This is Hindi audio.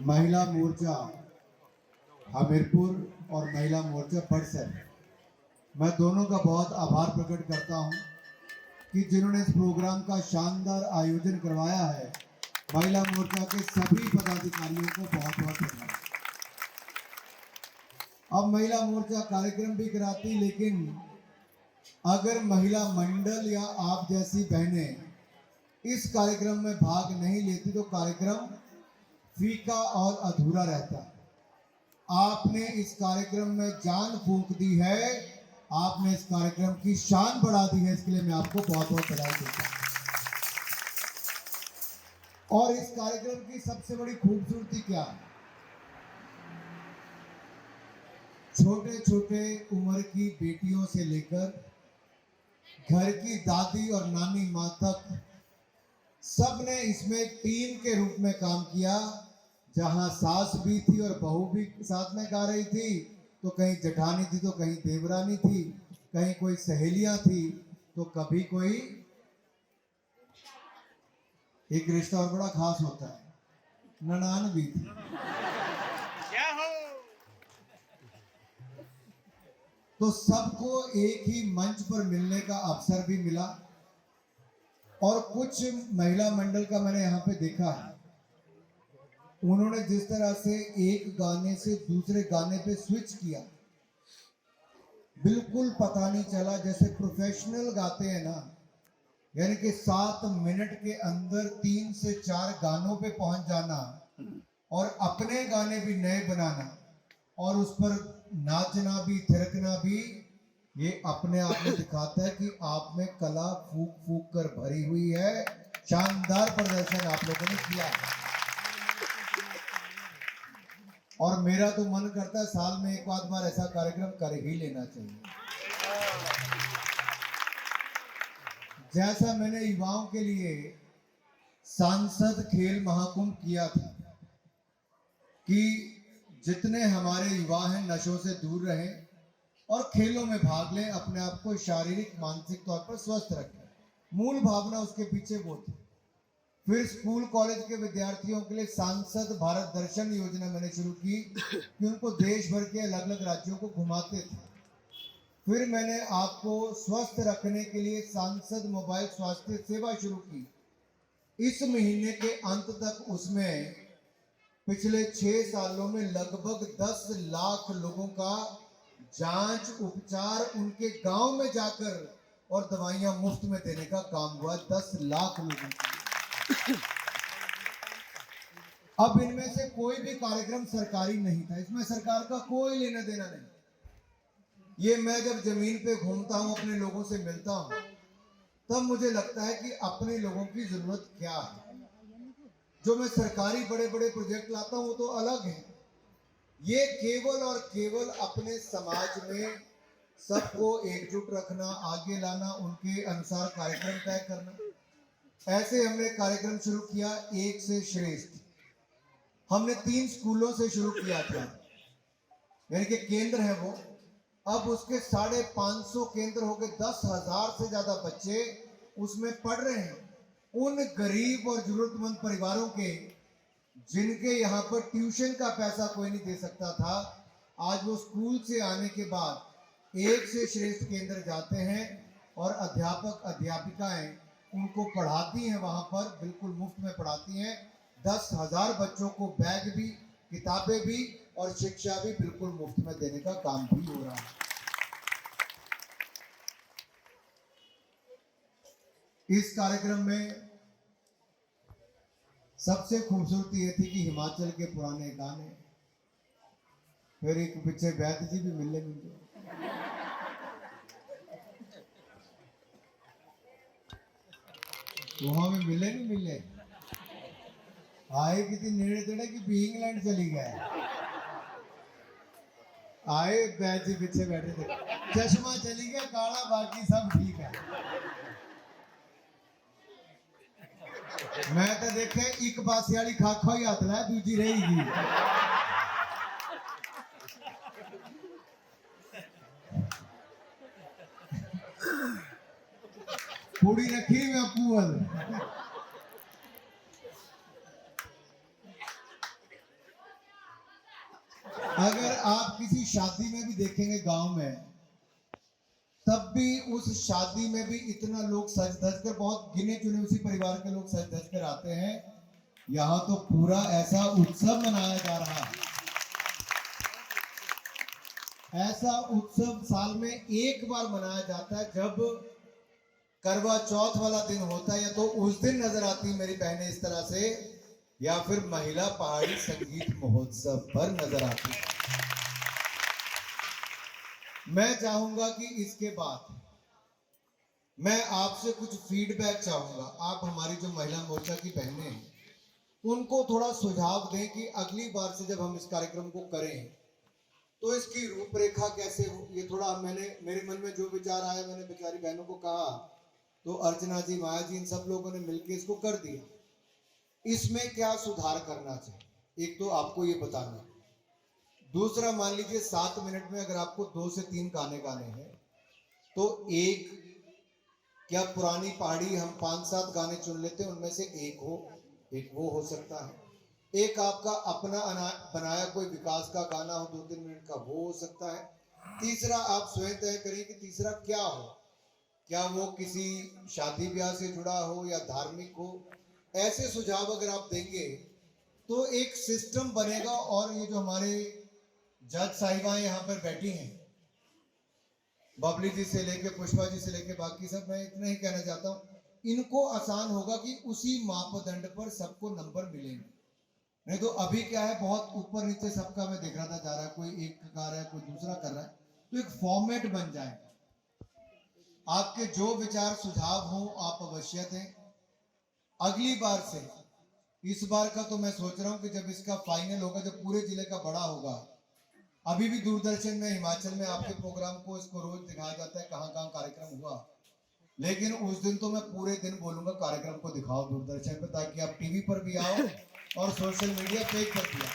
महिला मोर्चा हमीरपुर और महिला मोर्चा बड़सर, मैं दोनों का बहुत आभार प्रकट करता हूं कि जिन्होंने इस प्रोग्राम का शानदार आयोजन करवाया है। महिला मोर्चा के सभी पदाधिकारियों को बहुत बहुत धन्यवाद। अब महिला मोर्चा कार्यक्रम भी कराती, लेकिन अगर महिला मंडल या आप जैसी बहनें इस कार्यक्रम में भाग नहीं लेती तो कार्यक्रम फीका और अधूरा रहता। आपने इस कार्यक्रम में जान फूंक दी है, आपने इस कार्यक्रम की शान बढ़ा दी है, इसके लिए मैं आपको बहुत बहुत बधाई देता हूं। और इस कार्यक्रम की सबसे बड़ी खूबसूरती क्या है? छोटे छोटे उम्र की बेटियों से लेकर घर की दादी और नानी माँ तक सबने इसमें टीम के रूप में काम किया। जहां सास भी थी और बहू भी साथ में गा रही थी, तो कहीं जेठानी थी तो कहीं देवरानी थी, कहीं कोई सहेलियां थी, तो कभी कोई एक रिश्ता और बड़ा खास होता है, ननान भी थी। क्या हो? तो सबको एक ही मंच पर मिलने का अवसर भी मिला। और कुछ महिला मंडल का मैंने यहाँ पे देखा है, उन्होंने जिस तरह से एक गाने से दूसरे गाने पे स्विच किया, बिल्कुल पता नहीं चला, जैसे प्रोफेशनल गाते हैं ना, यानी कि 7 मिनट के अंदर 3 से 4 गानों पे पहुंच जाना और अपने गाने भी नए बनाना और उस पर नाचना भी, थिरकना भी, ये अपने आप में दिखाता है कि आप में कला फूक फूक कर भरी हुई है। शानदार प्रदर्शन आप लोगों ने किया और मेरा तो मन करता है साल में एक आध बार ऐसा कार्यक्रम कर ही लेना चाहिए। जैसा मैंने युवाओं के लिए सांसद खेल महाकुंभ किया था कि जितने हमारे युवा हैं नशों से दूर रहें और खेलों में भाग लें, अपने आप को शारीरिक मानसिक तौर पर स्वस्थ रखें, मूल भावना उसके पीछे वो थी। फिर स्कूल कॉलेज के विद्यार्थियों के लिए सांसद भारत दर्शन योजना मैंने शुरू की कि उनको देश भर के अलग अलग राज्यों को घुमाते थे। फिर मैंने आपको स्वस्थ रखने के लिए सांसद मोबाइल स्वास्थ्य सेवा शुरू की। इस महीने के अंत तक उसमें पिछले 6 सालों में लगभग 10 लाख लोगों का जांच उपचार उनके गांव में जाकर और दवाइयां मुफ्त में देने का काम हुआ। 10 लाख लोगों को। अब इनमें से कोई भी कार्यक्रम सरकारी नहीं था, इसमें सरकार का कोई लेना देना नहीं। ये मैं जब जमीन पे घूमता हूं, अपने लोगों से मिलता हूं, तब मुझे लगता है कि अपने लोगों की जरूरत क्या है। जो मैं सरकारी बड़े बड़े प्रोजेक्ट लाता हूं वो तो अलग है, ये केवल और केवल अपने समाज में सबको एकजुट रखना, आगे लाना, उनके अनुसार कार्यक्रम तय करना। ऐसे हमने कार्यक्रम शुरू किया, एक से श्रेष्ठ। हमने 3 स्कूलों से शुरू किया था, यानी कि केंद्र है वो। अब उसके 550 केंद्र हो गए, 10,000 से ज्यादा बच्चे उसमें पढ़ रहे हैं। उन गरीब और जरूरतमंद परिवारों के जिनके यहाँ पर ट्यूशन का पैसा कोई नहीं दे सकता था, आज वो स्कूल से आने के बाद एक से श्रेष्ठ केंद्र जाते हैं और अध्यापक अध्यापिकाएं उनको पढ़ाती हैं, वहां पर बिल्कुल मुफ्त में पढ़ाती हैं। 10,000 बच्चों को बैग भी, किताबें भी और शिक्षा भी बिल्कुल मुफ्त में देने का काम भी हो रहा है। इस कार्यक्रम में सबसे खूबसूरती ये थी कि हिमाचल के पुराने गाने, फिर एक पीछे वैद्य जी भी मिलने मिले, वहां में मिले नहीं मिले, आए कितनी नेड़े तेड़े कि भी इंग्लैंड चली गए। आए वैद्य जी पीछे बैठे थे, चश्मा चली गया काला, बाकी सब ठीक है। मैं तो देखे एक पासे वाली खाखा ही हथ लै, दूजी रहेगी। पूरी रखी मैं अपूवल। आप किसी शादी में भी देखेंगे गांव में, तब भी उस शादी में भी इतना लोग सज धज कर, बहुत गिने चुने उसी परिवार के लोग सज धज कर आते हैं। यहाँ तो पूरा ऐसा उत्सव मनाया जा रहा है। ऐसा उत्सव साल में एक बार मनाया जाता है, जब करवा चौथ वाला दिन होता है, या तो उस दिन नजर आती है मेरी बहनें इस तरह से, या फिर महिला पहाड़ी संगीत महोत्सव पर नजर आती है। मैं चाहूंगा कि इसके बाद मैं आपसे कुछ फीडबैक चाहूंगा। आप हमारी जो महिला मोर्चा की बहनें हैं, उनको थोड़ा सुझाव दें कि अगली बार से जब हम इस कार्यक्रम को करें तो इसकी रूपरेखा कैसे हो। ये थोड़ा मेरे मन में जो विचार आया, मैंने बेचारी बहनों को कहा, तो अर्चना जी, माया जी, इन सब लोगों ने मिलकर इसको कर दिया। इसमें क्या सुधार करना चाहिए, एक तो आपको ये बताना। दूसरा, मान लीजिए 7 मिनट में अगर आपको 2 से 3 गाने गाने हैं, तो एक क्या पुरानी पहाड़ी हम 5-7 गाने चुन लेते हैं, उनमें से एक वो हो सकता है। एक आपका अपना बनाया कोई विकास का गाना हो 2-3 मिनट का, वो हो सकता है। तीसरा आप स्वयं तय करें कि तीसरा क्या हो, क्या वो किसी शादी ब्याह से जुड़ा हो या धार्मिक हो। ऐसे सुझाव अगर आप देंगे तो एक सिस्टम बनेगा। और ये जो हमारे जज साहिबाएं यहाँ पर बैठी हैं, बबली जी से लेके पुष्पा जी से लेके बाकी सब, मैं इतना ही कहना चाहता हूँ, इनको आसान होगा कि उसी मापदंड पर सबको नंबर मिलेंगे। नहीं तो अभी क्या है, बहुत ऊपर नीचे सबका मैं देख रहा था जा रहा है, कोई एक गा रहा है, कोई दूसरा कर रहा है, तो एक फॉर्मेट बन जाए। आपके जो विचार सुझाव हो आप अवश्य दें। अगली बार से, इस बार का तो मैं सोच रहा हूं कि जब इसका फाइनल होगा, जब पूरे जिले का बड़ा होगा, अभी भी दूरदर्शन में हिमाचल में आपके प्रोग्राम को इसको रोज दिखाया जाता है कहां कहां कार्यक्रम हुआ, लेकिन उस दिन तो मैं पूरे दिन बोलूंगा कार्यक्रम को दिखाओ दूरदर्शन पे, ताकि आप टीवी पर भी आओ और सोशल मीडिया पेज पर भी आओ।